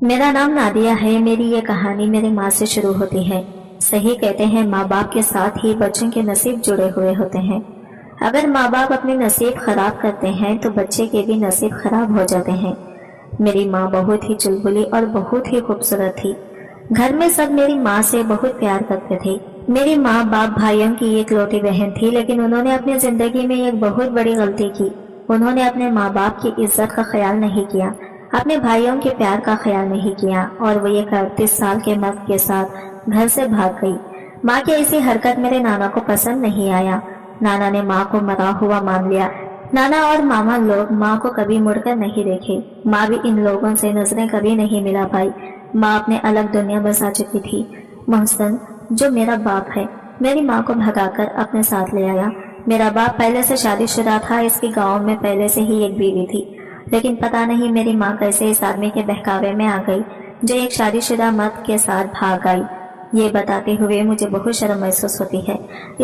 मेरा नाम नादिया है। मेरी ये कहानी मेरी माँ से शुरू होती है। सही कहते हैं, माँ बाप के साथ ही बच्चों के नसीब जुड़े हुए होते हैं। अगर माँ बाप अपने नसीब खराब करते हैं तो बच्चे के भी नसीब खराब हो जाते हैं। मेरी माँ बहुत ही चुलबुली और बहुत ही खूबसूरत थी। घर में सब मेरी माँ से बहुत प्यार करते थे। मेरी माँ बाप भाइयों की इकलौती बहन थी, लेकिन उन्होंने अपनी जिंदगी में एक बहुत बड़ी गलती की। उन्होंने अपने माँ बाप की इज्जत का ख्याल नहीं किया, अपने भाइयों के प्यार का ख्याल नहीं किया और वो एक 38 साल के मर्द के साथ घर से भाग गई। माँ की ऐसी हरकत मेरे नाना को पसंद नहीं आया। नाना ने माँ को मरा हुआ मान लिया। नाना और मामा लोग माँ को कभी मुड़कर नहीं देखे। माँ भी इन लोगों से नजरें कभी नहीं मिला पाई। माँ अपने अलग दुनिया बसा चुकी थी। मोहसन, जो मेरा बाप है, मेरी माँ को भगाकर अपने साथ ले आया। मेरा बाप पहले से शादीशुदा था। इसके गांव में पहले से ही एक बीवी थी, लेकिन पता नहीं मेरी माँ कैसे इस आदमी के बहकावे में आ गई जो एक शादीशुदा मर्द के साथ भाग आई। ये बताते हुए मुझे बहुत शर्म महसूस होती है।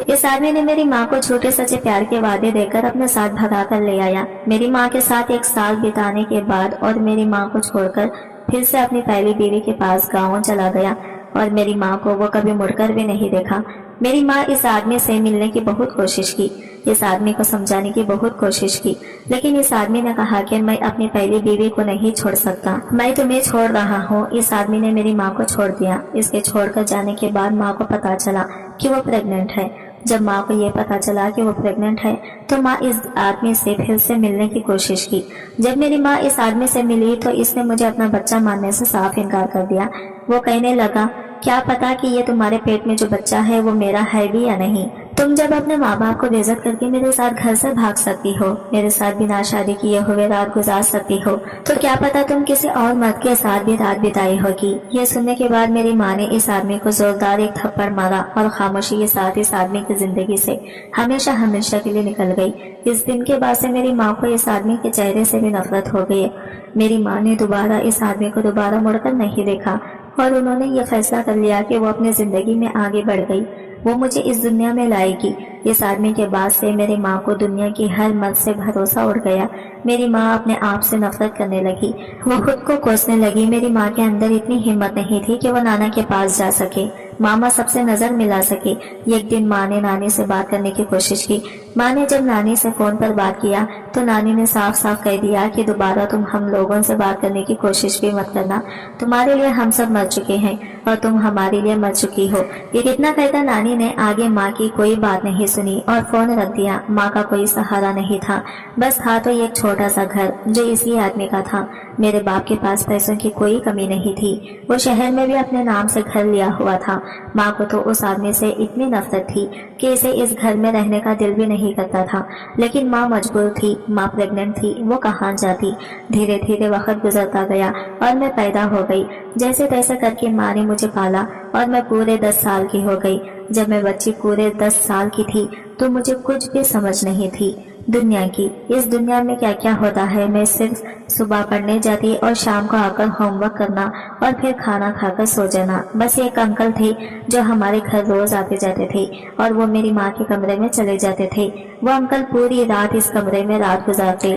इस आदमी ने मेरी माँ को झूठे सच्चे प्यार के वादे देकर अपने साथ भगा कर ले आया। मेरी माँ के साथ 1 साल बिताने के बाद और मेरी माँ को छोड़कर फिर से अपनी पहली बीवी के पास गाँव चला गया और मेरी माँ को वो कभी मुड़कर भी नहीं देखा। मेरी माँ इस आदमी से मिलने की बहुत कोशिश की, इस आदमी को समझाने की बहुत कोशिश की, लेकिन इस आदमी ने कहा कि मैं अपनी पहली बीवी को नहीं छोड़ सकता, मैं तुम्हें छोड़ रहा हूँ। इस आदमी ने मेरी माँ को छोड़ दिया। इसके छोड़कर जाने के बाद माँ को पता चला कि वो प्रेग्नेंट है। जब माँ को ये पता चला कि वो प्रेग्नेंट है तो माँ इस आदमी से फिर से मिलने की कोशिश की। जब मेरी माँ इस आदमी से मिली तो इसने मुझे अपना बच्चा मानने से साफ इनकार कर दिया। वो कहने लगा, क्या पता कि ये तुम्हारे पेट में जो बच्चा है वो मेरा है भी या नहीं। तुम जब अपने माँ बाप को बेइज्जत करके मेरे साथ घर से भाग सकती हो, मेरे साथ बिना शादी किए हुए रात गुजार सकती हो, तो क्या पता तुम किसी और मर्द के साथ भी रात बिताई होगी। ये सुनने के बाद मेरी माँ ने इस आदमी को जोरदार एक थप्पड़ मारा और खामोशी के साथ इस आदमी की जिंदगी से हमेशा हमेशा के लिए निकल गई। इस दिन के बाद से मेरी माँ को इस आदमी के चेहरे से भी नफरत हो गई। मेरी माँ ने दोबारा इस आदमी को दोबारा मुड़कर नहीं देखा और उन्होंने ये फैसला कर लिया कि वो अपनी जिंदगी में आगे बढ़ गई, वो मुझे इस दुनिया में लाएगी। इस आदमी के बाद से मेरी माँ को दुनिया की हर मर्द से भरोसा उड़ गया। मेरी माँ अपने आप से नफरत करने लगी, वो खुद को कोसने लगी। मेरी माँ के अंदर इतनी हिम्मत नहीं थी कि वो नाना के पास जा सके, मामा सबसे नजर मिला सके। एक दिन माँ ने नानी से बात करने की कोशिश की। माँ ने जब नानी से फोन पर बात किया तो नानी ने साफ साफ कह दिया कि दोबारा तुम हम लोगों से बात करने की कोशिश भी मत करना, तुम्हारे लिए हम सब मर चुके हैं और तुम हमारे लिए मर चुकी हो। ये इतना कहकर नानी ने आगे माँ की कोई बात नहीं सुनी और फोन रख दिया। माँ का कोई सहारा नहीं था, बस था तो एक छोटा सा घर जो इसी आदमी का था। मेरे बाप के पास पैसों की कोई कमी नहीं थी, वो शहर में भी अपने नाम से घर लिया हुआ था। माँ को तो उस आदमी से इतनी नफरत थी कि इसे इस घर में रहने का दिल भी नहीं करता था, लेकिन माँ मजबूर थी। माँ प्रेग्नेंट थी, वो कहाँ जाती। धीरे धीरे वक्त गुजरता गया और मैं पैदा हो गई। जैसे तैसे करके माँ ने मुझे पाला और मैं पूरे 10 साल की हो गई। जब मैं बच्ची पूरे 10 साल की थी तो मुझे कुछ भी समझ नहीं थी दुनिया की। इस दुनिया में क्या क्या होता है, मैं सिर्फ सुबह पढ़ने जाती और शाम को आकर होमवर्क करना और फिर खाना खाकर सो जाना। बस एक अंकल थे जो हमारे घर रोज आते जाते थे और वो मेरी माँ के कमरे में चले जाते थे। वो अंकल पूरी रात इस कमरे में रात गुजारते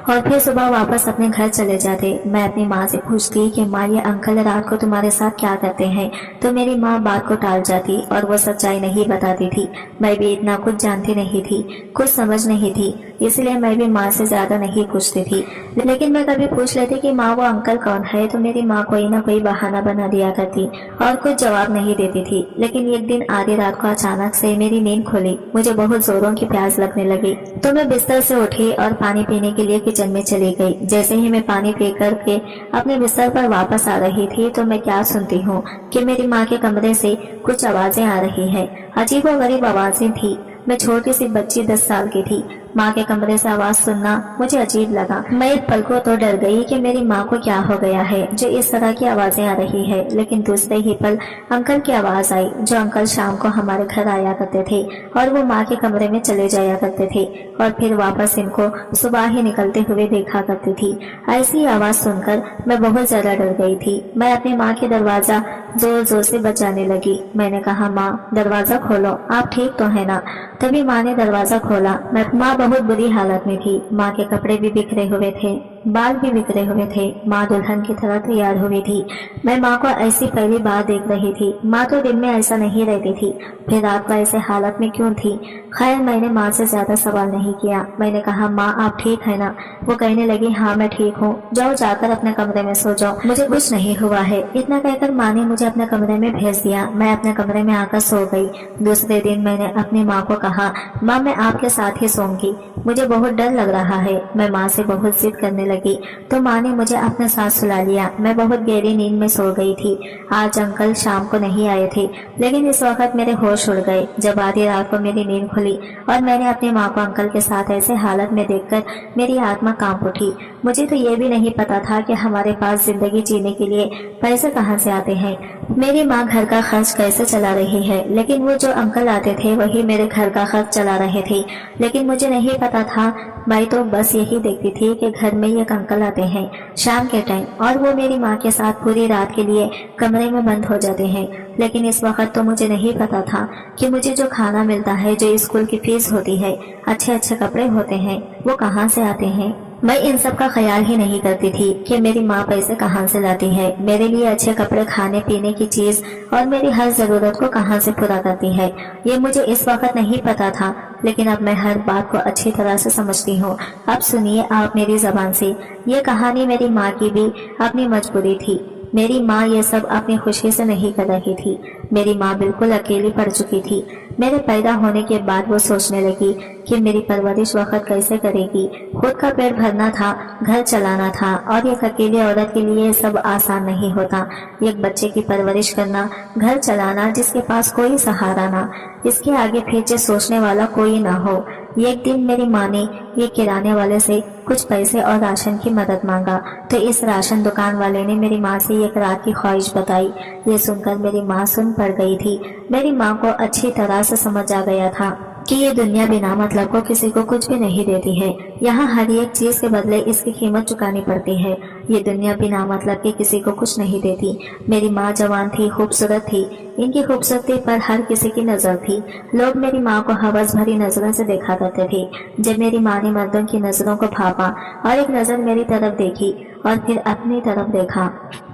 और फिर सुबह वापस अपने घर चले जाते। मैं अपनी माँ से पूछती कि माँ, ये अंकल रात को तुम्हारे साथ क्या करते हैं, तो मेरी माँ बात को टाल जाती और वो सच्चाई नहीं बताती थी। मैं भी इतना कुछ जानती नहीं थी, कुछ समझ नहीं थी, इसलिए मैं भी माँ से ज्यादा नहीं पूछती थी। लेकिन मैं कभी पूछ लेती कि माँ वो अंकल कौन है, तो मेरी माँ कोई ना कोई बहाना बना दिया करती और कुछ जवाब नहीं देती थी। लेकिन एक दिन आधी रात को अचानक से मेरी नींद खुली, मुझे बहुत जोरों की प्यास लगने लगी तो मैं बिस्तर से उठी और पानी पीने के लिए किचन में चली गई। जैसे ही मैं पानी पी करके अपने बिस्तर पर वापस आ रही थी तो मैं क्या सुनती हूँ कि मेरी माँ के कमरे से कुछ आवाजें आ रही है। अजीबोगरीब आवाजें थी। मैं छोटी सी बच्ची 10 साल की थी। माँ के कमरे से आवाज सुनना मुझे अजीब लगा। मैं एक पल को तो डर गई कि मेरी माँ को क्या हो गया है जो इस तरह की आवाजें आ रही है। लेकिन दूसरे ही पल अंकल की आवाज आई, जो अंकल शाम को हमारे घर आया करते थे और वो माँ के कमरे में चले जाया करते थे और फिर वापस इनको सुबह ही निकलते हुए देखा करती थी। ऐसी आवाज सुनकर मैं बहुत ज्यादा डर गई थी। मैं अपनी माँ के दरवाजा जोर जोर से बजाने लगी। मैंने कहा, माँ दरवाजा खोलो, आप ठीक तो है ना। तभी माँ ने दरवाजा खोला। माँ बहुत बुरी हालत में थी, माँ के कपड़े भी बिखरे हुए थे। बाल भी बिखरे हुए थे। माँ दुल्हन की तरह तैयार हुई थी। मैं माँ को ऐसी पहली बार देख रही थी। माँ तो दिन में ऐसा नहीं रहती थी, फिर रात को ऐसे हालत में क्यों थी? खैर मैंने माँ से ज्यादा सवाल नहीं किया। मैंने कहा, माँ आप ठीक है ना? वो कहने लगी, हाँ मैं ठीक हूँ, जाओ जाकर अपने कमरे में सो जाओ, मुझे कुछ नहीं हुआ है। इतना कहकर माँ ने मुझे अपने कमरे में भेज दिया। मैं अपने कमरे में आकर सो गई। दूसरे दिन मैंने अपनी माँ को कहा, माँ मैं आपके साथ ही सोऊंगी, मुझे बहुत डर लग रहा है। मैं माँ से बहुत जिद करने लगी तो माँ ने मुझे अपने साथ सुला लिया। मैं बहुत गहरी नींद में सो गई थी। आज अंकल शाम को नहीं आए थे, लेकिन इस वक्त मेरे होश उड़ गए जब आधी रात को मेरी नींद खुली और मैंने अपनी माँ को अंकल के साथ ऐसे हालत में देखकर मेरी आत्मा कांप उठी। मुझे तो ये भी नहीं पता था कि हमारे पास जिंदगी जीने के लिए पैसे कहाँ से आते हैं। मेरी माँ घर का खर्च कैसे चला रही है, लेकिन वो जो अंकल आते थे वही मेरे घर का खर्च चला रहे थे। लेकिन मुझे नहीं पता था, मैं तो बस यही देखती थी कि घर में एक अंकल आते हैं शाम के टाइम और वो मेरी माँ के साथ पूरी रात के लिए कमरे में बंद हो जाते हैं। लेकिन इस वक्त तो मुझे नहीं पता था कि मुझे जो खाना मिलता है, जो स्कूल की फीस होती है, अच्छे अच्छे कपड़े होते हैं, वो कहाँ से आते हैं। मैं इन सब का ख्याल ही नहीं करती थी कि मेरी माँ पैसे कहाँ से लाती है, मेरे लिए अच्छे कपड़े, खाने पीने की चीज और मेरी हर जरूरत को कहाँ से पूरा करती है। ये मुझे इस वक्त नहीं पता था, लेकिन अब मैं हर बात को अच्छी तरह से समझती हूँ। अब सुनिए आप मेरी जबान से। ये कहानी मेरी माँ की भी अपनी मजबूरी थी। मेरी माँ ये सब अपनी खुशी से नहीं कर रही थी। मेरी माँ बिल्कुल अकेली पड़ चुकी थी। मेरे पैदा होने के बाद वो सोचने लगी कि मेरी परवरिश वक्त कैसे करेगी। खुद का पेट भरना था, घर चलाना था और एक अकेली औरत के लिए सब आसान नहीं होता। एक बच्चे की परवरिश करना, घर चलाना, जिसके पास कोई सहारा ना, इसके आगे पीछे सोचने वाला कोई ना हो। एक दिन मेरी माँ ने ये किराने वाले से कुछ पैसे और राशन की मदद मांगा तो इस राशन दुकान वाले ने मेरी माँ से एक रात की ख्वाहिश बताई। ये सुनकर मेरी माँ सुन पड़ गई थी। मेरी माँ को अच्छी तरह से समझ आ गया था कि ये दुनिया बिना मतलब को किसी को कुछ भी नहीं देती है। यहाँ हर एक चीज के बदले इसकी कीमत चुकानी पड़ती है। ये दुनिया बिना मतलब के किसी को कुछ नहीं देती। मेरी माँ जवान थी, खूबसूरत थी। इनकी खूबसूरती पर हर किसी की नजर थी। लोग मेरी माँ को हवस भरी नजरों से देखा करते थे। जब मेरी माँ ने मर्दों की नजरों को भापा और एक नजर मेरी तरफ देखी और फिर अपनी तरफ देखा,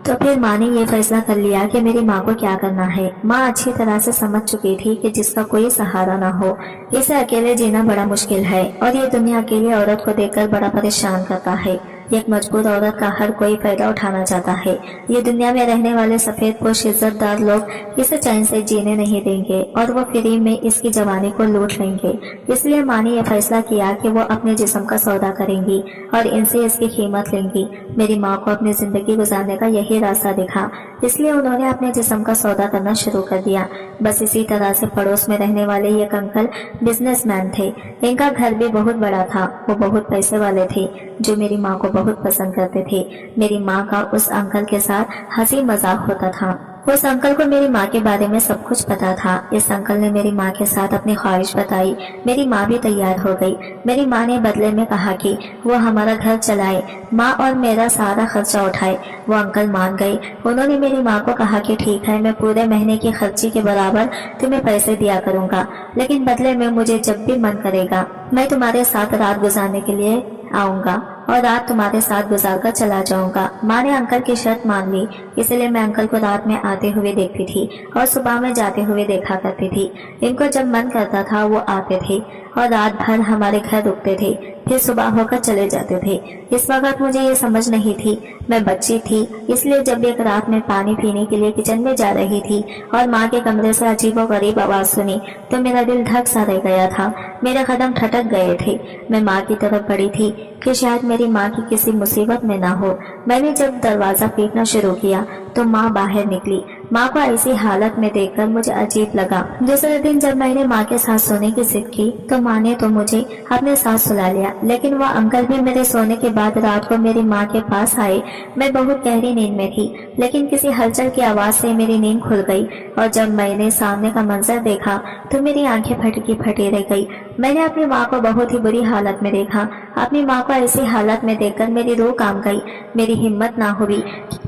तो फिर माँ ने ये फैसला कर लिया कि मेरी माँ को क्या करना है। माँ अच्छी तरह से समझ चुकी थी कि जिसका कोई सहारा ना हो, इसे अकेले जीना बड़ा मुश्किल है और ये दुनिया अकेली औरत को देखकर बड़ा परेशान करता है। एक मजबूर औरत का हर कोई फायदा उठाना चाहता है। ये दुनिया में रहने वाले सफेद पोश इज्जतदार लोग इसे चैन से जीने नहीं देंगे और वो फ्री में इसकी जवानी को लूट लेंगे। इसलिए माँ ने यह फैसला किया कि वो अपने जिस्म का सौदा करेंगी और इनसे इसकी कीमत लेंगी। मेरी माँ को अपनी जिंदगी गुजारने का यही रास्ता दिखा, इसलिए उन्होंने अपने जिस्म का सौदा करना शुरू कर दिया। बस इसी तरह से पड़ोस में रहने वाले ये अंकल बिजनेसमैन थे। इनका घर भी बहुत बड़ा था। वो बहुत पैसे वाले थे जो मेरी माँ को बहुत पसंद करते थे। मेरी माँ का उस अंकल के साथ हंसी मजाक होता था। उस अंकल को मेरी माँ के बारे में सब कुछ पता था। इस अंकल ने मेरी माँ के साथ अपनी ख्वाहिश बताई। मेरी माँ भी तैयार हो गई। मेरी माँ ने बदले में कहा कि वो हमारा घर चलाए, माँ और मेरा सारा खर्चा उठाए। वो अंकल मान गए। उन्होंने मेरी माँ को कहा कि ठीक है, मैं पूरे महीने की खर्ची के बराबर तुम्हें पैसे दिया करूँगा, लेकिन बदले में मुझे जब भी मन करेगा मैं तुम्हारे साथ रात गुजारने के लिए आऊंगा और रात तुम्हारे साथ गुजार कर चला जाऊंगा। माँ ने अंकल की शर्त मान ली, इसलिए मैं अंकल को रात में आते हुए देखती थी और सुबह में जाते हुए देखा करती थी। इनको जब मन करता था वो आते थे और रात भर हमारे घर रुकते थे, फिर सुबह होकर चले जाते थे। इस वक्त मुझे ये समझ नहीं थी, मैं बच्ची थी, इसलिए जब एक रात में पानी पीने के लिए किचन में जा रही थी और माँ के कमरे से अजीबोगरीब आवाज सुनी तो मेरा दिल धक सा रह गया था। मेरे कदम ठटक गए थे। मैं माँ की तरफ बढ़ी थी कि शायद मेरी माँ की किसी मुसीबत में ना हो। मैंने जब दरवाजा पीटना शुरू किया तो माँ बाहर निकली। माँ को ऐसी हालत में देखकर मुझे अजीब लगा। दूसरे दिन जब मैंने माँ के साथ सोने की जिद की तो माँ ने तो मुझे अपने साथ सुला लिया, लेकिन वह अंकल भी मेरे सोने के बाद रात को मेरी माँ के पास आए। मैं बहुत गहरी नींद में थी, लेकिन किसी हलचल की आवाज से मेरी नींद खुल गई और जब मैंने सामने का मंजर देखा तो मेरी आंखें फटी रह गई। मैंने अपनी माँ को बहुत ही बुरी हालत में देखा। अपनी माँ को ऐसी हालत में देखकर मेरी रूह कांप गई। मेरी हिम्मत ना हुई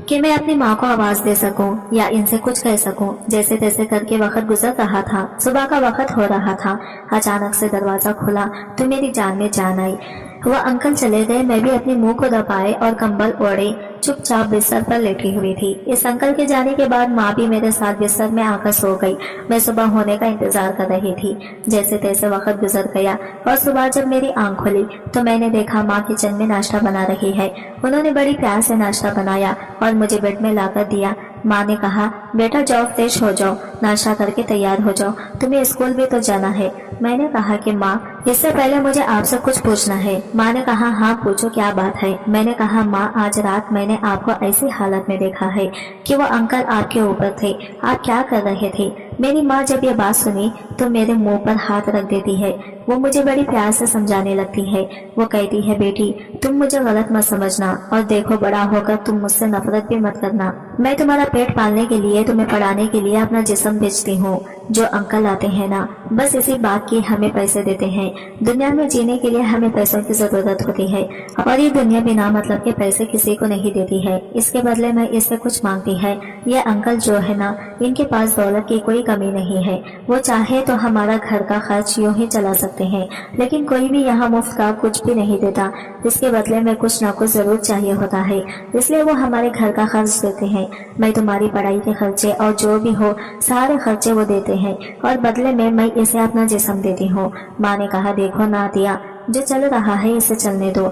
कि मैं अपनी माँ को आवाज दे सकूं या इनसे कुछ कह सकूं। जैसे तैसे करके वक्त गुजर रहा था। सुबह का वक्त हो रहा था। अचानक से दरवाजा खुला तो मेरी जान में जान आई। वो अंकल चले गए। मैं भी अपने मुंह को दबाए और कंबल ओढ़े चुपचाप बिस्तर पर लेटी हुई थी। इस अंकल के जाने के बाद माँ भी मेरे साथ बिस्तर में आकर सो गई। मैं सुबह होने का इंतजार कर रही थी। जैसे तैसे वक्त गुजर गया और सुबह जब मेरी आंख खुली तो मैंने देखा माँ किचन में नाश्ता बना रही है। उन्होंने बड़ी प्यार से नाश्ता बनाया और मुझे बेड में लाकर दिया। माँ ने कहा, बेटा जाओ फ्रेश हो जाओ, नाश्ता करके तैयार हो जाओ, तुम्हें स्कूल भी तो जाना है। मैंने कहा कि माँ इससे पहले मुझे आपसे कुछ पूछना है। माँ ने कहा, हाँ पूछो क्या बात है। मैंने कहा, माँ आज रात मैंने आपको ऐसी हालत में देखा है कि वो अंकल आपके ऊपर थे, आप क्या कर रहे थे। मेरी माँ जब ये बात सुनी तो मेरे मुंह पर हाथ रख देती है। वो मुझे बड़ी प्यार से समझाने लगती है। वो कहती है, बेटी तुम मुझे गलत मत समझना और देखो बड़ा होकर तुम मुझसे नफरत भी मत करना। मैं तुम्हारा पेट पालने के लिए, तुम्हें पढ़ाने के लिए अपना जिस्म बेचती हूँ। जो अंकल आते हैं ना, बस इसी बात की हमें पैसे देते हैं। दुनिया में जीने के लिए हमें पैसों की जरूरत होती है और ये दुनिया बिना मतलब के पैसे किसी को नहीं देती है। इसके बदले में इससे कुछ मांगती है। ये अंकल जो है ना, इनके पास दौलत की कोई कमी नहीं है। वो चाहे तो हमारा घर का खर्च यूं ही चला सकते हैं, लेकिन कोई भी यहाँ मुफ्त का कुछ भी नहीं देता। इसके बदले में कुछ ना कुछ जरूर चाहिए होता है, इसलिए वो हमारे घर का खर्च देते हैं। मैं तुम्हारी पढ़ाई के खर्चे और जो भी हो सारे खर्चे वो देते हैं और बदले में मैं इसे अपना जिस्म देती हूँ। माँ ने कहा, देखो नादिया, जो चल रहा है इसे चलने दो,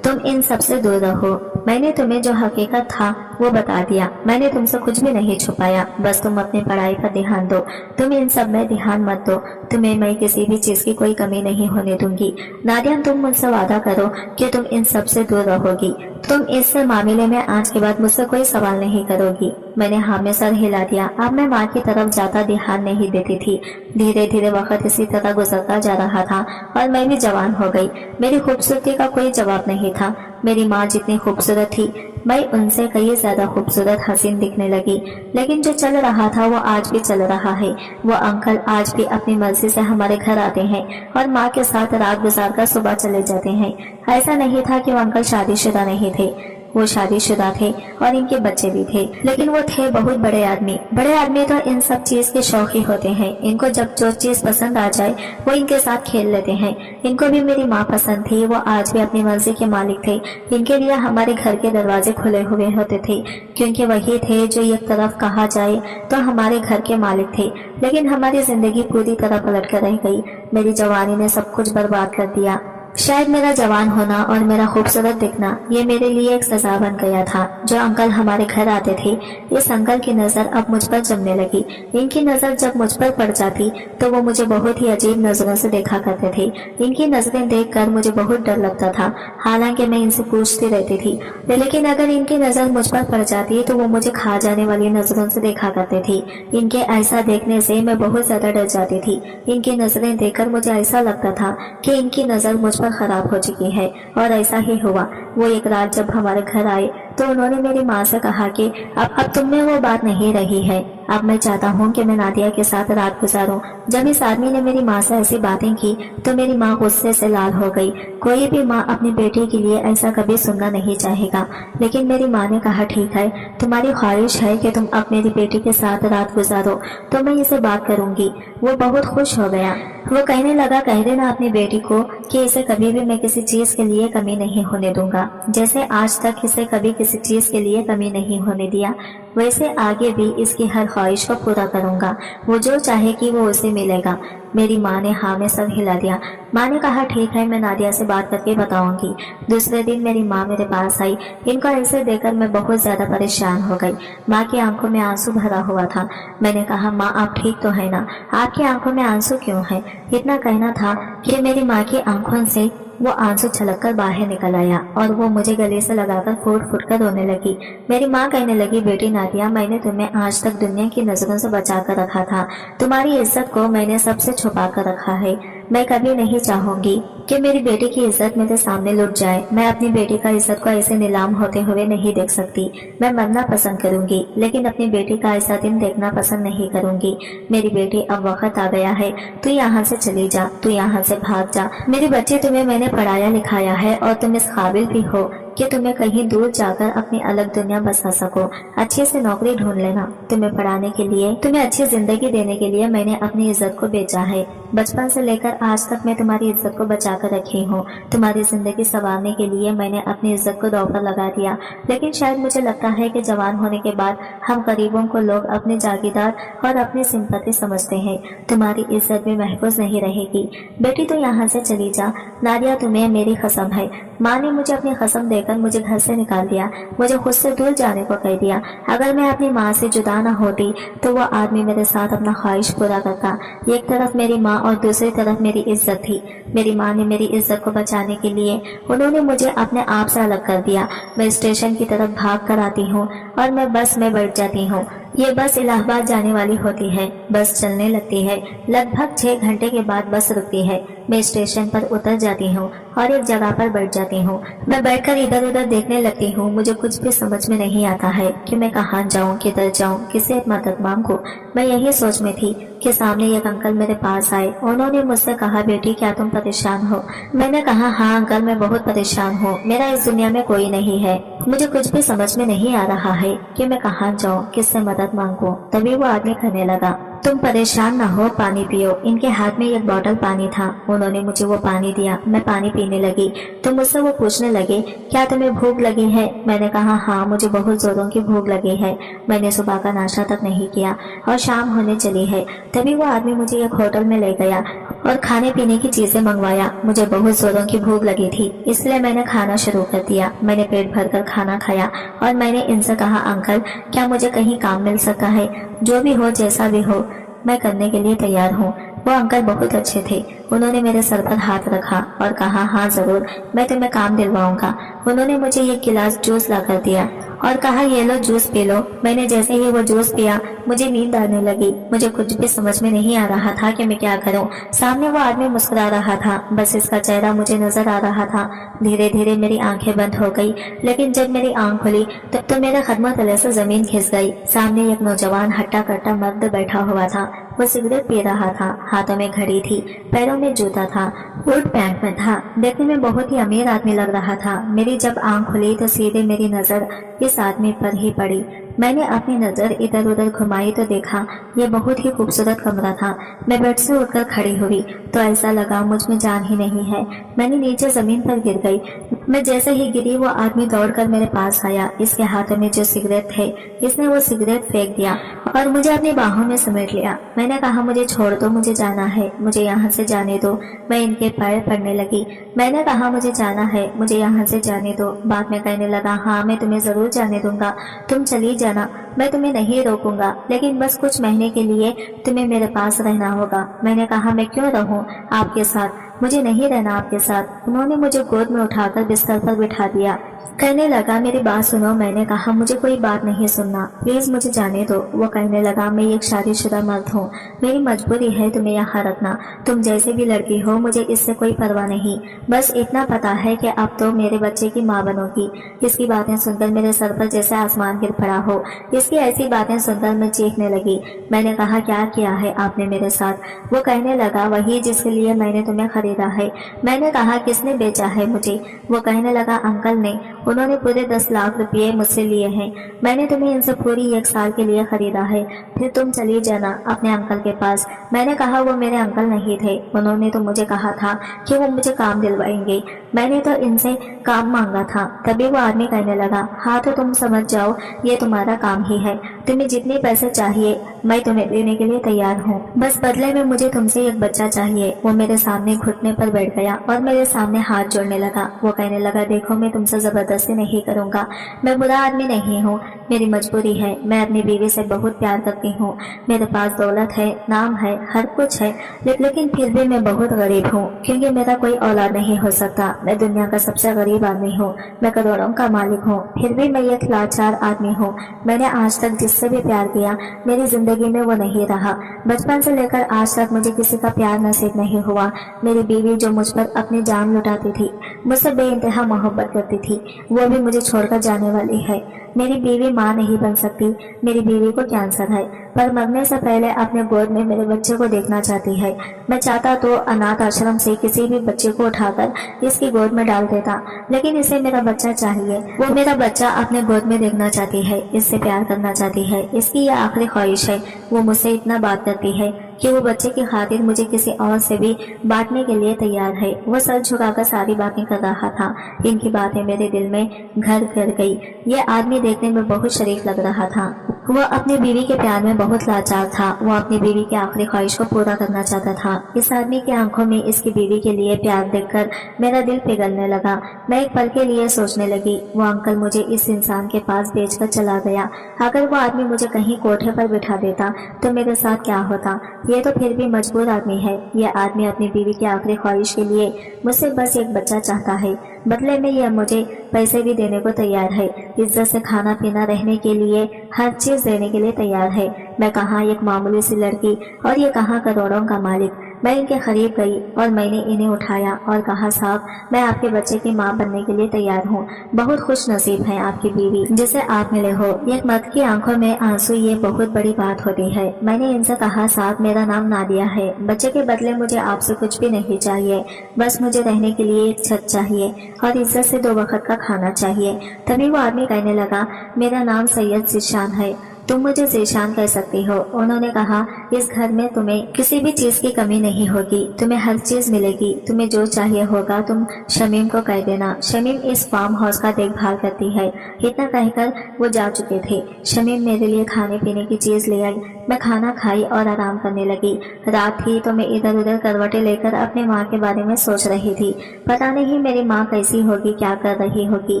तुम इन सब से दूर रहो। मैंने तुम्हें जो हकीकत था वो बता दिया। मैंने तुमसे कुछ भी नहीं छुपाया। बस तुम अपनी पढ़ाई पर ध्यान दो, तुम इन सब में ध्यान मत दो। तुम्हें मैं किसी भी चीज की कोई कमी नहीं होने दूंगी। नादिया, तुम मुझसे वादा करो कि तुम इन सब से दूर रहोगी। तुम इस मामले में आज के बाद मुझसे कोई सवाल नहीं करोगी। मैंने हाँ में सर हिला दिया। अब मैं माँ की तरफ ज्यादा ध्यान नहीं देती थी। धीरे धीरे वक्त इसी तरह गुजरता जा रहा था और मैं भी जवान हो गई। मेरी खूबसूरती का कोई जवाब नहीं था। मेरी माँ जितनी खूबसूरत थी, मैं उनसे कई ज्यादा खूबसूरत हसीन दिखने लगी। लेकिन जो चल रहा था वो आज भी चल रहा है। वो अंकल आज भी अपनी मर्जी से हमारे घर आते हैं और माँ के साथ रात गुजार कर सुबह चले जाते हैं। ऐसा नहीं था कि वो अंकल शादीशुदा नहीं थे, वो शादीशुदा थे और इनके बच्चे भी थे, लेकिन वो थे बहुत बड़े आदमी। बड़े आदमी तो इन सब चीज के शौकी होते हैं। इनको जब जो चीज पसंद आ जाए वो इनके साथ खेल लेते हैं। इनको भी मेरी माँ पसंद थी। वो आज भी अपनी मर्जी के मालिक थे। इनके लिए हमारे घर के दरवाजे खुले हुए होते थे, क्योंकि वही थे जो एक तरफ कहा जाए तो हमारे घर के मालिक थे। लेकिन हमारी जिंदगी पूरी तरह पलट कर रह गई। मेरी जवानी ने सब कुछ बर्बाद कर दिया। शायद मेरा जवान होना और मेरा खूबसूरत दिखना ये मेरे लिए एक सजा बन गया था। जो अंकल हमारे घर आते थे, इस अंकल की नजर अब मुझ पर जमने लगी। इनकी नजर जब मुझ पर पड़ जाती तो वो मुझे बहुत ही अजीब नजरों से देखा करते थे। इनकी नजरें देखकर मुझे बहुत डर लगता था। हालांकि मैं इनसे पूछती रहती थी, लेकिन अगर इनकी नजर मुझ पर पड़ जाती तो वो मुझे खा जाने वाली नजरों से देखा करते थे। इनके ऐसा देखने से मैं बहुत ज्यादा डर जाती थी। इनकी नजरें देखकर मुझे ऐसा लगता था कि इनकी नजर मुझ पर खराब हो चुकी है। और ऐसा ही हुआ। वो एक रात जब हमारे घर आए तो उन्होंने मेरी माँ से कहा कि अब तुम में वो बात नहीं रही है। अब मैं चाहता हूँ कि मैं नादिया के साथ रात गुजारूं। जब इस आदमी ने मेरी माँ से ऐसी बातें की तो मेरी माँ गुस्से से लाल हो गई। कोई भी माँ अपनी बेटी के लिए ऐसा कभी सुनना नहीं चाहेगा, लेकिन मेरी माँ ने कहा, ठीक है, तुम्हारी ख्वाहिश है कि तुम अब मेरी बेटी के साथ रात गुजारो तो मैं इसे बात करूंगी। वो बहुत खुश हो गया। वो कहने लगा, कह देना अपनी बेटी को कि इसे कभी भी मैं किसी चीज के लिए कमी नहीं होने दूंगा। जैसे आज तक इसे कभी किसी चीज के लिए कमी नहीं होने दिया, वैसे आगे भी इसकी हर ख्वाहिश को पूरा करूंगा। वो जो चाहेगी वो उसे मिलेगा। मेरी माँ ने हाँ में सर हिला दिया। माँ ने कहा, ठीक है, मैं नादिया से बात करके बताऊंगी। दूसरे दिन मेरी माँ मेरे पास आई। इनको ऐसे देखकर मैं बहुत ज्यादा परेशान हो गई। माँ की आंखों में आंसू भरा हुआ था। मैंने कहा, माँ आप ठीक तो है ना? आपकी आंखों में आंसू क्यों है? इतना कहना था कि मेरी माँ की आंखों से वो आंसू छलककर बाहर निकल आया और वो मुझे गले से लगाकर फूट फूट कर रोने लगी। मेरी माँ कहने लगी, बेटी नादिया, मैंने तुम्हें आज तक दुनिया की नजरों से बचा कर रखा था। तुम्हारी इज्जत को मैंने सबसे छुपा कर रखा है। मैं कभी नहीं चाहूंगी कि मेरी बेटी की इज्जत मेरे सामने लुट जाए। मैं अपनी बेटी का इज्जत को ऐसे नीलाम होते हुए नहीं देख सकती। मैं मरना पसंद करूंगी, लेकिन अपनी बेटी का ऐसा दिन देखना पसंद नहीं करूंगी। मेरी बेटी, अब वक्त आ गया है, तू यहाँ से चली जा, तू यहाँ से भाग जा। मेरी बच्ची, तुम्हें मैंने पढ़ाया लिखाया है और तुम इस काबिल भी हो कि तुम्हें कहीं दूर जाकर अपनी अलग दुनिया बसा सको। अच्छे से नौकरी ढूंढ लेना। तुम्हें पढ़ाने के लिए, तुम्हें अच्छी जिंदगी देने के लिए मैंने अपनी इज्जत को बेचा है। बचपन से लेकर आज तक मैं तुम्हारी इज्जत को बचा कर रखी हूँ। तुम्हारी जिंदगी संवारने के लिए मैंने अपनी इज्जत को दांव पर लगा दिया। लेकिन शायद मुझे लगता है कि जवान होने के बाद हम गरीबों को लोग अपने जागीरदार और अपनी सिंपत्ति समझते हैं। तुम्हारी इज्जत भी महफूज नहीं रहेगी। बेटी तो यहाँ से चली जा। नादिया, तुम्हें मेरी कसम है। माँ ने मुझे अपनी कसम देकर मुझे घर से निकाल दिया, मुझे खुद से दूर जाने को कह दिया। अगर मैं अपनी माँ से जुदा न होती तो वो आदमी मेरे साथ अपना ख्वाहिश पूरा करता। एक तरफ मेरी माँ और दूसरी तरफ मेरी इज्जत थी। मेरी माँ ने मेरी इज्जत को बचाने के लिए उन्होंने मुझे अपने आप से अलग कर दिया। मैं स्टेशन की तरफ भाग कर आती हूँ और मैं बस में बैठ जाती हूँ। ये बस इलाहाबाद जाने वाली होती है। बस चलने लगती है। लगभग 6 घंटे के बाद बस रुकती है। मैं स्टेशन पर उतर जाती हूँ और एक जगह पर बैठ जाती हूँ। मैं बैठकर इधर उधर देखने लगती हूँ। मुझे कुछ भी समझ में नहीं आता है कि मैं कहाँ जाऊँ, किधर जाऊँ, किसे मदद मांगूं। मैं यही सोच में थी कि सामने एक अंकल मेरे पास आए। उन्होंने मुझसे कहा, बेटी क्या तुम परेशान हो? मैंने कहा, हाँ अंकल, मैं बहुत परेशान हूँ। मेरा इस दुनिया में कोई नहीं है। मुझे कुछ भी समझ में नहीं आ रहा है कि मैं कहाँ जाऊँ, किससे मदद मांगूं। तभी वो आदमी कहने लगा, तुम परेशान ना हो, पानी पियो। इनके हाथ में एक बोतल पानी था। उन्होंने मुझे वो पानी दिया। मैं पानी पीने लगी तो मुझसे वो पूछने लगे, क्या तुम्हें भूख लगी है? मैंने कहा, हाँ मुझे बहुत जोरों की भूख लगी है। मैंने सुबह का नाश्ता तक नहीं किया और शाम होने चली है। तभी वो आदमी मुझे एक होटल में ले गया और खाने पीने की चीजें मंगवाया। मुझे बहुत जोरों की भूख लगी थी, इसलिए मैंने खाना शुरू कर दिया। मैंने पेट भरकर खाना खाया और मैंने इनसे कहा, अंकल क्या मुझे कहीं काम मिल सकता है? जो भी हो, जैसा भी हो, मैं करने के लिए तैयार हूँ। वो अंकल बहुत अच्छे थे। उन्होंने मेरे सर पर हाथ रखा और कहा, हाँ जरूर, मैं तुम्हें काम दिलवाऊंगा। उन्होंने मुझे एक गिलास जूस ला कर दिया और कहा, ये लो जूस पी लो। मैंने जैसे ही वो जूस पिया मुझे नींद आने लगी। मुझे कुछ भी समझ में नहीं आ रहा था कि मैं क्या करूं। सामने वो आदमी मुस्कुरा रहा था, बस इसका चेहरा मुझे नजर आ रहा था। धीरे धीरे मेरी आंखें बंद हो गई, लेकिन जब मेरी आंख खुली तब तो मेरे कदमों तले से जमीन खिस गई। सामने एक नौजवान हट्टा कट्टा मर्द बैठा हुआ था। वो सिगरेट पी रहा था। हाथों में घड़ी थी, पैरों में जूता था, कोट पैंट में था। देखने में बहुत ही अमीर आदमी लग रहा था। मेरी जब आंख खुली तो सीधे मेरी नजर इस आदमी पर ही पड़ी। मैंने अपनी नजर इधर उधर घुमाई तो देखा ये बहुत ही खूबसूरत कमरा था। मैं बेड से उठकर खड़ी हुई तो ऐसा लगा मुझ में जान ही नहीं है। मैंने नीचे जमीन पर गिर गई। मैं जैसे ही गिरी वो आदमी दौड़कर मेरे पास आया। इसके हाथों में जो सिगरेट थे, इसने वो सिगरेट फेंक दिया और मुझे अपनी बाहों में समेट लिया। मैंने कहा, मुझे छोड़ दो, मुझे जाना है, मुझे यहाँ से जाने दो। मैं इनके पैर पड़ने लगी। मैंने कहा, मुझे जाना है, मुझे यहाँ से जाने दो। बाद में कहने लगा, हाँ मैं तुम्हें जरूर जाने दूंगा, तुम चली जाना, मैं तुम्हें नहीं रोकूंगा, लेकिन बस कुछ महीने के लिए तुम्हें मेरे पास रहना होगा। मैंने कहा, मैं क्यों रहूं आपके साथ, मुझे नहीं रहना आपके साथ। उन्होंने मुझे गोद में उठाकर बिस्तर पर बिठा दिया। कहने लगा, मेरी बात सुनो। मैंने कहा, मुझे कोई बात नहीं सुनना, प्लीज मुझे जाने दो। वो कहने लगा, मैं एक शादीशुदा मर्द हूँ, मेरी मजबूरी है तुम्हें यहाँ रखना। तुम जैसे भी लड़की हो, मुझे इससे कोई परवाह नहीं। बस इतना पता है कि अब तो मेरे बच्चे की माँ बनोगी। इसकी बातें सुनकर मेरे सर पर जैसे आसमान गिर पड़ा हो। इसकी ऐसी बातें सुनकर मैं चीखने लगी। मैंने कहा, क्या किया है आपने मेरे साथ? वो कहने लगा, वही जिसके लिए मैंने तुम्हें खरीदा है। मैंने कहा, किसने बेचा है मुझे? वो कहने लगा, अंकल ने। उन्होंने पूरे 10 लाख रुपये मुझसे लिए हैं। मैंने तुम्हें इनसे पूरी 1 साल के लिए खरीदा है। फिर तुम चली जाना अपने अंकल के पास। मैंने कहा, वो मेरे अंकल नहीं थे, उन्होंने तो मुझे कहा था कि वो मुझे काम दिलवाएंगे। मैंने तो इनसे काम मांगा था। तभी वो आदमी कहने लगा, हाँ तो तुम समझ जाओ ये तुम्हारा काम ही है। तुम्हें जितने पैसे चाहिए मैं तुम्हें देने के लिए तैयार हूँ, बस बदले में मुझे तुमसे एक बच्चा चाहिए। वो मेरे सामने घुटने पर बैठ गया और मेरे सामने हाथ जोड़ने लगा। वो कहने लगा, देखो मैं तुमसे जबरदस्ती नहीं करूँगा, मैं बुरा आदमी नहीं हूँ, मेरी मजबूरी है। मैं अपनी बीवी से बहुत प्यार करती हूँ, मेरे पास दौलत है, नाम है, हर कुछ है, लेकिन फिर भी मैं बहुत गरीब हूँ, क्योंकि मेरा कोई औलाद नहीं हो सकता। मैं दुनिया का सबसे गरीब आदमी हूँ, मैं करोड़ों का मालिक हूँ, फिर भी मैं एक लाचार आदमी हूँ। मैंने आज तक जिससे भी प्यार किया मेरी जिंदगी में वो नहीं रहा। बचपन से लेकर आज तक मुझे किसी का प्यार नसीब नहीं हुआ। मेरी बीवी जो मुझ पर अपनी जान लुटाती थी, मुझसे बेइंतहा मोहब्बत करती थी, वो भी मुझे छोड़कर जाने वाली है। मेरी बीवी माँ नहीं बन सकती, मेरी बीवी को कैंसर है, पर मरने से पहले अपने गोद में मेरे बच्चे को देखना चाहती है। मैं चाहता तो अनाथ आश्रम से किसी भी बच्चे को उठाकर इसकी गोद में डाल देता, लेकिन इसे मेरा बच्चा चाहिए। वो मेरा बच्चा अपने गोद में देखना चाहती है, इससे प्यार करना चाहती है। इसकी यह आखिरी ख्वाहिश है। वो मुझसे इतना बात करती है कि वो बच्चे की खातिर मुझे किसी और से भी बांटने के लिए तैयार है। वो सर झुकाकर सारी बातें कर रहा था। इनकी बातें मेरे दिल में घर कर गई। ये आदमी देखने में बहुत शरीफ लग रहा था। वो अपनी बीवी के प्यार में बहुत लाचार था। वो अपनी बीवी की आखिरी ख्वाहिश को पूरा करना चाहता था। इस आदमी की आंखों में इसकी बीवी के लिए प्यार देखकर मेरा दिल पिघलने लगा। मैं एक पल के लिए सोचने लगी, वो अंकल मुझे इस इंसान के पास बेचकर चला गया। अगर वो आदमी मुझे कहीं कोठे पर बिठा देता तो मेरे साथ क्या होता। ये तो फिर भी मजबूर आदमी है। ये आदमी अपनी बीवी की आखिरी ख्वाहिश के लिए मुझसे बस एक बच्चा चाहता है। बदले में यह मुझे पैसे भी देने को तैयार है। इज्जत से खाना पीना, रहने के लिए हर चीज देने के लिए तैयार है। मैं कहाँ एक मामूली सी लड़की और ये कहाँ करोड़ों का मालिक। मैं इनके करीब गई और मैंने इन्हें उठाया और कहा, साहब मैं आपके बच्चे की माँ बनने के लिए तैयार हूँ। बहुत खुश नसीब है आपकी बीवी जिसे आप मिले हो। एक मर्द की आंखों में आंसू ये बहुत बड़ी बात होती है। मैंने इनसे कहा, साहब मेरा नाम नादिया है। बच्चे के बदले मुझे आपसे कुछ भी नहीं चाहिए। बस मुझे रहने के लिए एक छत चाहिए और इज्जत से 2 वक्त का खाना चाहिए। तभी वो आदमी कहने लगा, मेरा नाम सैयद ज़ीशान है, तुम मुझे ज़ीशान कह सकती हो। उन्होंने कहा, इस घर में तुम्हें किसी भी चीज की कमी नहीं होगी, तुम्हें हर चीज मिलेगी। तुम्हें जो चाहिए होगा तुम शमीम को कह देना। शमीम इस फार्म हाउस का देखभाल करती है। इतना कहकर वो जा चुके थे। शमीम मेरे लिए खाने पीने की चीज ले आई। मैं खाना खाई और आराम करने लगी। रात थी तो मैं इधर उधर करवटें लेकर अपने माँ के बारे में सोच रही थी। पता नहीं मेरी माँ कैसी होगी, क्या कर रही होगी।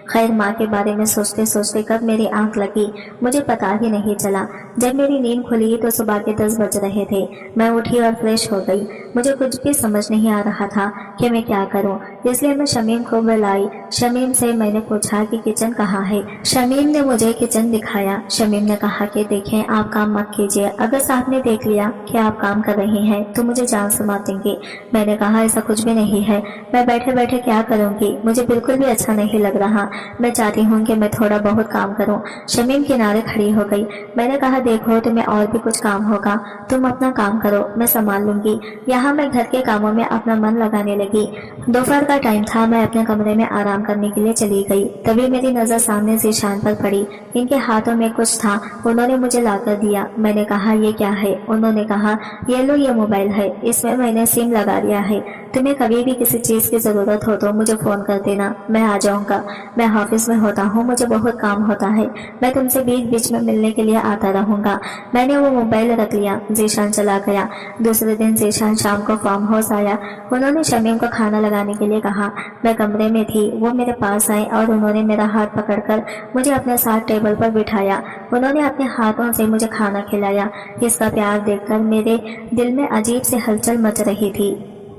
खैर माँ के बारे में सोचते सोचते कब मेरी आंख लगी मुझे पता ही नहीं चला। जब मेरी नींद खुली तो सुबह के 10 बज रहे थे। मैं उठी और फ्रेश हो गई। मुझे कुछ भी समझ नहीं आ रहा था कि मैं क्या करूं, इसलिए मैं शमीम को बुलाई। शमीम से मैंने पूछा कि किचन कहाँ है। शमीम ने मुझे किचन दिखाया। शमीम ने कहा कि देखें आप काम मत कीजिए, अगर साहब ने देख लिया कि आप काम कर रही हैं तो मुझे जान से मार देंगे। मैंने कहा ऐसा कुछ भी नहीं है, मैं बैठे बैठे क्या करूंगी, मुझे बिल्कुल भी अच्छा नहीं लग रहा। मैं चाहती हूँ कि मैं थोड़ा बहुत काम करूँ। शमीम किनारे खड़ी हो गई। मैंने कहा, देखो तुम्हें और भी कुछ काम होगा, तुम अपना काम करो, मैं संभाल लूंगी। यहाँ मैं घर के कामों में अपना मन लगाने लगी। दोपहर का टाइम था। मैं अपने कमरे में आराम करने के लिए चली गई। तभी मेरी नजर सामने ज़ीशान पर पड़ी। इनके हाथों में कुछ था, उन्होंने मुझे लाकर दिया। मैंने कहा, ये क्या है। उन्होंने कहा, ये लो, ये मोबाइल है, इसमें मैंने सिम लगा दिया है। तुम्हें कभी भी किसी चीज की जरूरत हो तो मुझे फोन कर देना, मैं आ जाऊंगा। मैं ऑफिस में होता हूँ, मुझे बहुत काम होता है। मैं तुमसे बीच बीच में मिलने के लिए आता रहूंगा। मैंने वो मोबाइल रख लिया। ज़ीशान चला गया। दूसरे दिन ज़ीशान शाम को फार्म हाउस आया। उन्होंने शमीम को खाना लगाने के लिए कहा। मैं कमरे में थी, वो मेरे पास आए और उन्होंने मेरा हाथ पकड़कर मुझे अपने साथ टेबल पर बिठाया। उन्होंने अपने हाथों से मुझे खाना खिलाया। इसका प्यार देखकर मेरे दिल में अजीब सी हलचल मच रही थी।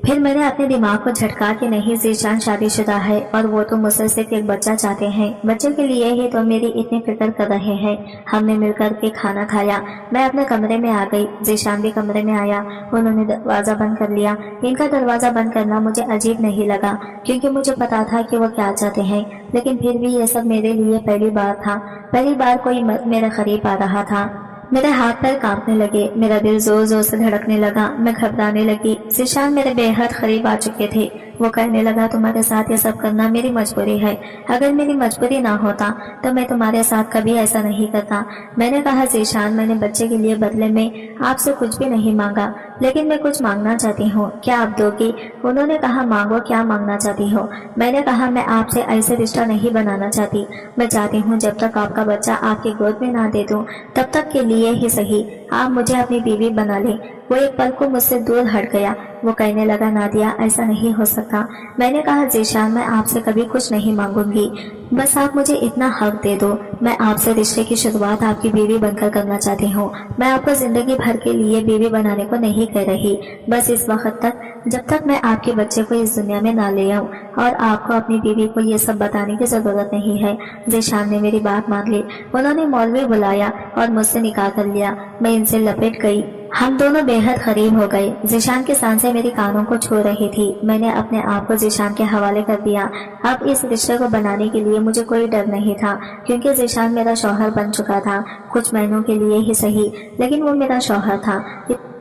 फिर मैंने अपने दिमाग को झटका कि नहीं, ज़ीशान शादीशुदा है और वो तो मुझसे सिर्फ एक बच्चा चाहते हैं। बच्चे के लिए ही तो मेरी इतनी फिक्र कर रहे हैं। हमने मिलकर के खाना खाया। मैं अपने कमरे में आ गई। ज़ीशान भी कमरे में आया। उन्होंने दरवाज़ा बंद कर लिया। इनका दरवाज़ा बंद करना मुझे अजीब नहीं लगा क्योंकि मुझे पता था कि वो क्या चाहते हैं, लेकिन फिर भी ये सब मेरे लिए पहली बार था। पहली बार कोई मर्द मेरे करीब आ रहा था। मेरे हाथ पैर कांपने लगे, मेरा दिल जोर जोर से धड़कने लगा। मैं घबराने लगी। ज़ीशान मेरे बेहद करीब आ चुके थे। वो कहने लगा, तुम्हारे साथ ये सब करना मेरी मजबूरी है। अगर मेरी मजबूरी ना होता तो मैं तुम्हारे साथ कभी ऐसा नहीं करता। मैंने कहा, ज़ीशान मैंने बच्चे के लिए बदले में आपसे कुछ भी नहीं मांगा, लेकिन मैं कुछ मांगना चाहती हूँ, क्या आप दोगी। उन्होंने कहा, मांगो, क्या मांगना चाहती हो। मैंने कहा, मैं आपसे ऐसे रिश्ता नहीं बनाना चाहती। मैं चाहती हूँ जब तक आपका बच्चा आपकी गोद में ना दे दूँ तब तक के लिए ही सही आप मुझे अपनी बीवी बना लें। वो एक पल को मुझसे दूर हट गया। वो कहने लगा, नादिया ऐसा नहीं हो सकता। मैंने कहा, ज़ीशान मैं आपसे कभी कुछ नहीं मांगूंगी, बस आप मुझे इतना हक दे दो। मैं आपसे रिश्ते की शुरुआत आपकी बीवी बनकर करना चाहती हूँ। मैं आपको जिंदगी भर के लिए बीवी बनाने को नहीं कह रही, बस इस वक्त तक जब तक मैं आपके बच्चे को इस दुनिया में ना ले आऊं। और आपको अपनी बीवी को ये सब बताने की जरूरत नहीं है। ज़ीशान ने मेरी बात मान ली। उन्होंने मौलवी बुलाया और मुझसे निकाह कर लिया। मैं इनसे लपेट गई हम दोनों बेहद करीब हो गए। ज़ीशान की सांसें मेरी कानों को छू रही थी। मैंने अपने आप को ज़ीशान के हवाले कर दिया। अब इस रिश्ते को बनाने के लिए मुझे कोई डर नहीं था, क्योंकि ज़ीशान मेरा शौहर बन चुका था। कुछ महीनों के लिए ही सही, लेकिन वो मेरा शौहर था।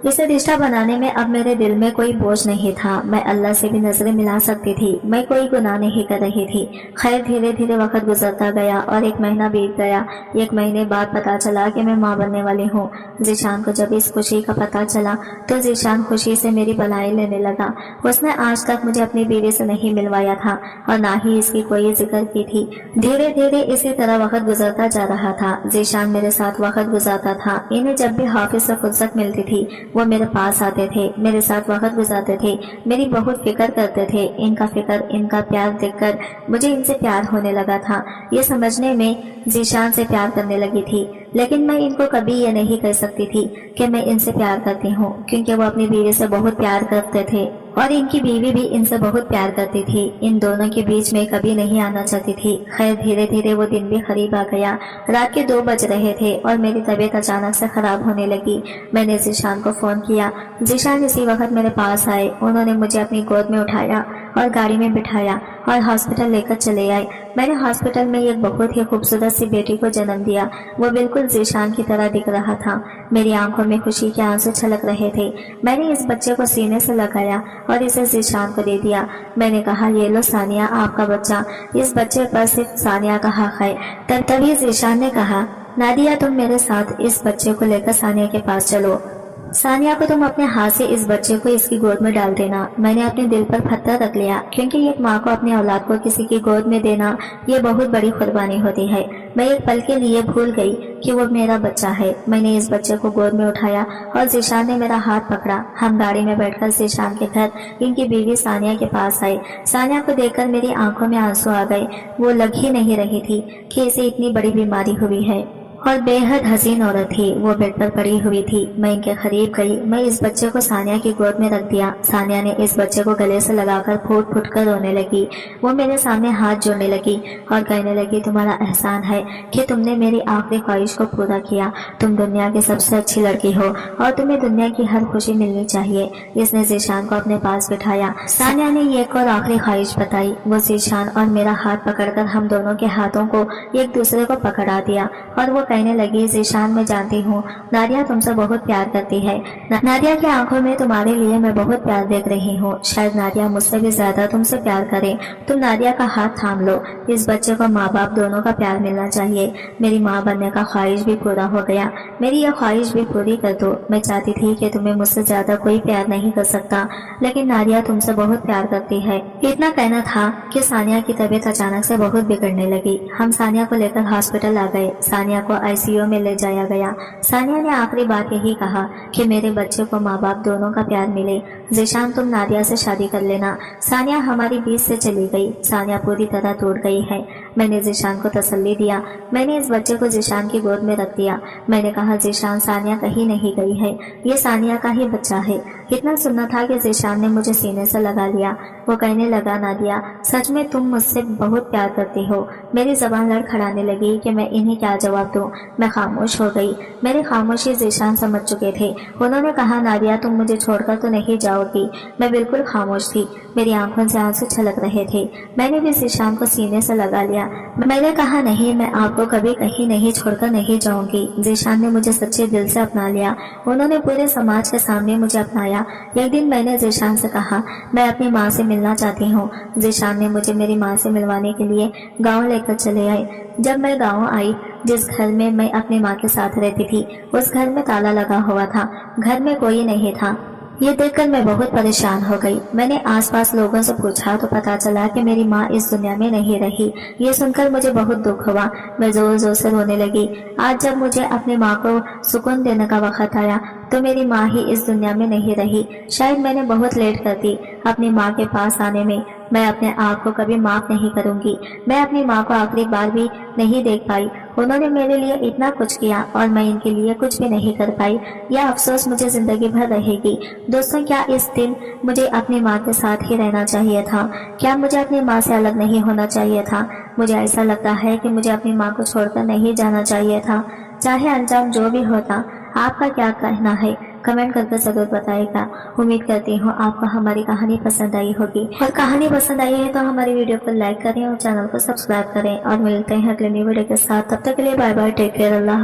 इसे रिश्ता बनाने में अब मेरे दिल में कोई बोझ नहीं था। मैं अल्लाह से भी नजरें मिला सकती थी। मैं कोई गुनाह नहीं कर रही थी। खैर, धीरे धीरे वक्त गुजरता गया और 1 महीना बीत गया। 1 महीने बाद पता चला कि मैं माँ बनने वाली हूँ। ज़ीशान को जब इस खुशी का पता चला तो ज़ीशान खुशी से मेरी बधाई लेने लगा। उसने आज तक मुझे अपनी बीवी से नहीं मिलवाया था और ना ही इसकी कोई जिक्र की थी। धीरे धीरे इसी तरह वक्त गुजरता जा रहा था। ज़ीशान मेरे साथ वक्त गुजारता था। इन्हें जब भी ऑफिस से फुर्सत मिलती थी वो मेरे पास आते थे, मेरे साथ वक्त गुजारते थे, मेरी बहुत फिक्र करते थे। इनका फिक्र, इनका प्यार देखकर मुझे इनसे प्यार होने लगा था। ये समझने में ज़ीशान से प्यार करने लगी थी, लेकिन मैं इनको कभी ये नहीं कह सकती थी कि मैं इनसे प्यार करती हूँ, क्योंकि वो अपनी बीवी से बहुत प्यार करते थे और इनकी बीवी भी इनसे बहुत प्यार करती थी। इन दोनों के बीच में कभी नहीं आना चाहती थी। खैर, धीरे धीरे वो दिन भी करीब आ गया। रात के 2 बज रहे थे और मेरी तबीयत अचानक से खराब होने लगी। मैंने ज़ीशान को फोन किया। ज़ीशान इसी वक्त मेरे पास आए। उन्होंने मुझे अपनी गोद में उठाया और गाड़ी में बिठाया और हॉस्पिटल लेकर चले आए। मैंने हॉस्पिटल में एक बहुत ही खूबसूरत सी बेटी को जन्म दिया। वो बिल्कुल ज़ीशान की तरह दिख रहा था। मेरी आंखों में खुशी के आंसू छलक रहे थे। मैंने इस बच्चे को सीने से लगाया और इसे ज़ीशान को दे दिया। मैंने कहा, ये लो सानिया, आपका बच्चा। इस बच्चे पर सिर्फ सानिया का हक है। तभी ज़ीशान ने कहा, नादिया, तुम मेरे साथ इस बच्चे को लेकर सानिया के पास चलो। सानिया को तुम अपने हाथ से इस बच्चे को इसकी गोद में डाल देना। मैंने अपने दिल पर पत्थर रख लिया, क्योंकि एक माँ को अपनी औलाद को किसी की गोद में देना ये बहुत बड़ी कुर्बानी होती है। मैं एक पल के लिए भूल गई कि वो मेरा बच्चा है। मैंने इस बच्चे को गोद में उठाया और ज़ीशान ने मेरा हाथ पकड़ा। हम गाड़ी में बैठकर ज़ीशान के घर इनकी बीवी सानिया के पास आए। सानिया को देखकर मेरी आंखों में आंसू आ गए। वो लग ही नहीं रही थी कि इसे इतनी बड़ी बीमारी हुई है और बेहद हसीन औरत थी। वो बेड पर पड़ी हुई थी। मैं इनके करीब गई। मैं इस बच्चे को सानिया की गोद में रख दिया। सानिया ने इस बच्चे को गले से लगाकर फूट फूट कर रोने लगी। वो मेरे सामने हाथ जोड़ने लगी और कहने लगी, तुम्हारा एहसान है कि तुमने मेरी आखिरी ख्वाहिश को पूरा किया। तुम दुनिया की सबसे अच्छी लड़की हो और तुम्हें दुनिया की हर खुशी मिलनी चाहिए। इसने ज़ीशान को अपने पास बिठाया। सानिया ने एक और आखिरी ख्वाहिश बताई। वो ज़ीशान और मेरा हाथ पकड़कर हम दोनों के हाथों को एक दूसरे को पकड़ा दिया और वो कहने लगी, ज़ीशान, मैं जानती हूँ नादिया तुमसे बहुत प्यार करती है। नादिया की आंखों में तुम्हारे लिए मैं बहुत प्यार देख रही हूँ। शायद नादिया मुझसे भी ज्यादा तुमसे प्यार करे। तुम नादिया का हाथ थाम लो। इस बच्चे को माँ बाप दोनों का प्यार मिलना चाहिए। मेरी माँ बनने का ख्वाहिश भी पूरा हो गया। मेरी यह ख्वाहिश भी पूरी कर दो। मैं चाहती थी कि तुम्हें मुझसे ज्यादा कोई प्यार नहीं कर सकता, लेकिन नादिया तुमसे बहुत प्यार करती है। इतना कहना था कि सानिया की तबीयत अचानक से बहुत बिगड़ने लगी। हम सानिया को लेकर हॉस्पिटल आ गए। सानिया को आईसीयू में ले जाया गया। सानिया ने आखिरी बात यही कहा कि मेरे बच्चे को माँ बाप दोनों का प्यार मिले। ज़ीशान, तुम नादिया से शादी कर लेना। सानिया हमारी बीच से चली गई। सानिया पूरी तरह टूट गई है। मैंने ज़ीशान को तसल्ली दिया। मैंने इस बच्चे को ज़ीशान की गोद में रख दिया। मैंने कहा, ज़ीशान, सानिया कहीं नहीं गई है, ये सानिया का ही बच्चा है। इतना सुनना था कि ज़ीशान ने मुझे सीने से लगा लिया। वो कहने लगा, नादिया, सच में तुम मुझसे बहुत प्यार करती हो। मेरी जबान लड़खड़ाने लगी कि मैं इन्हें क्या जवाब दूं। मैं खामोश हो गई। मेरी खामोशी ज़ीशान समझ चुके थे। उन्होंने कहा, नादिया, तुम मुझे छोड़कर तो नहीं जाओगी। मैं बिल्कुल खामोश थी। मेरी आंखों से आंसू छलक रहे थे। मैंने भी ज़ीशान को सीने से लगा लिया। मैंने कहा, नहीं, मैं आपको कभी कहीं नहीं छोड़कर नहीं जाऊंगी। ज़ीशान ने मुझे सच्चे दिल से अपना लिया। उन्होंने पूरे समाज के सामने मुझे अपनाया। एक दिन मैंने ज़ीशान से कहा, मैं अपनी माँ से मिलना चाहती हूँ। ज़ीशान ने मुझे मेरी माँ से मिलवाने के लिए गाँव लेकर चले आए। जब मैं गाँव आई, जिस घर में मैं अपनी माँ के साथ रहती थी, उस घर में ताला लगा हुआ था। घर में कोई नहीं था। ये देखकर मैं बहुत परेशान हो गई। मैंने आसपास लोगों से पूछा तो पता चला कि मेरी माँ इस दुनिया में नहीं रही। ये सुनकर मुझे बहुत दुख हुआ। मैं जोर जोर से रोने लगी। आज जब मुझे अपनी माँ को सुकून देने का वक्त आया तो मेरी माँ ही इस दुनिया में नहीं रही। शायद मैंने बहुत लेट कर दी अपनी माँ के पास आने में। मैं अपने आप को कभी माफ नहीं करूंगी। मैं अपनी माँ को आखिरी बार भी नहीं देख पाई। उन्होंने मेरे लिए इतना कुछ किया और मैं इनके लिए कुछ भी नहीं कर पाई। यह अफसोस मुझे जिंदगी भर रहेगी। दोस्तों, क्या इस दिन मुझे अपनी माँ के साथ ही रहना चाहिए था? क्या मुझे अपनी माँ से अलग नहीं होना चाहिए था? मुझे ऐसा लगता है कि मुझे अपनी माँ को छोड़कर नहीं जाना चाहिए था। चाहे अंजाम जो भी होता। आपका क्या कहना है? कमेंट करके जरूर बताइएगा। उम्मीद करती हूँ आपको हमारी कहानी पसंद आई होगी, और कहानी पसंद आई है तो हमारी वीडियो को लाइक करें और चैनल को सब्सक्राइब करें। और मिलते हैं अगले न्यू वीडियो के साथ, तब तक के लिए बाय बाय, टेक केयर, अल्लाह।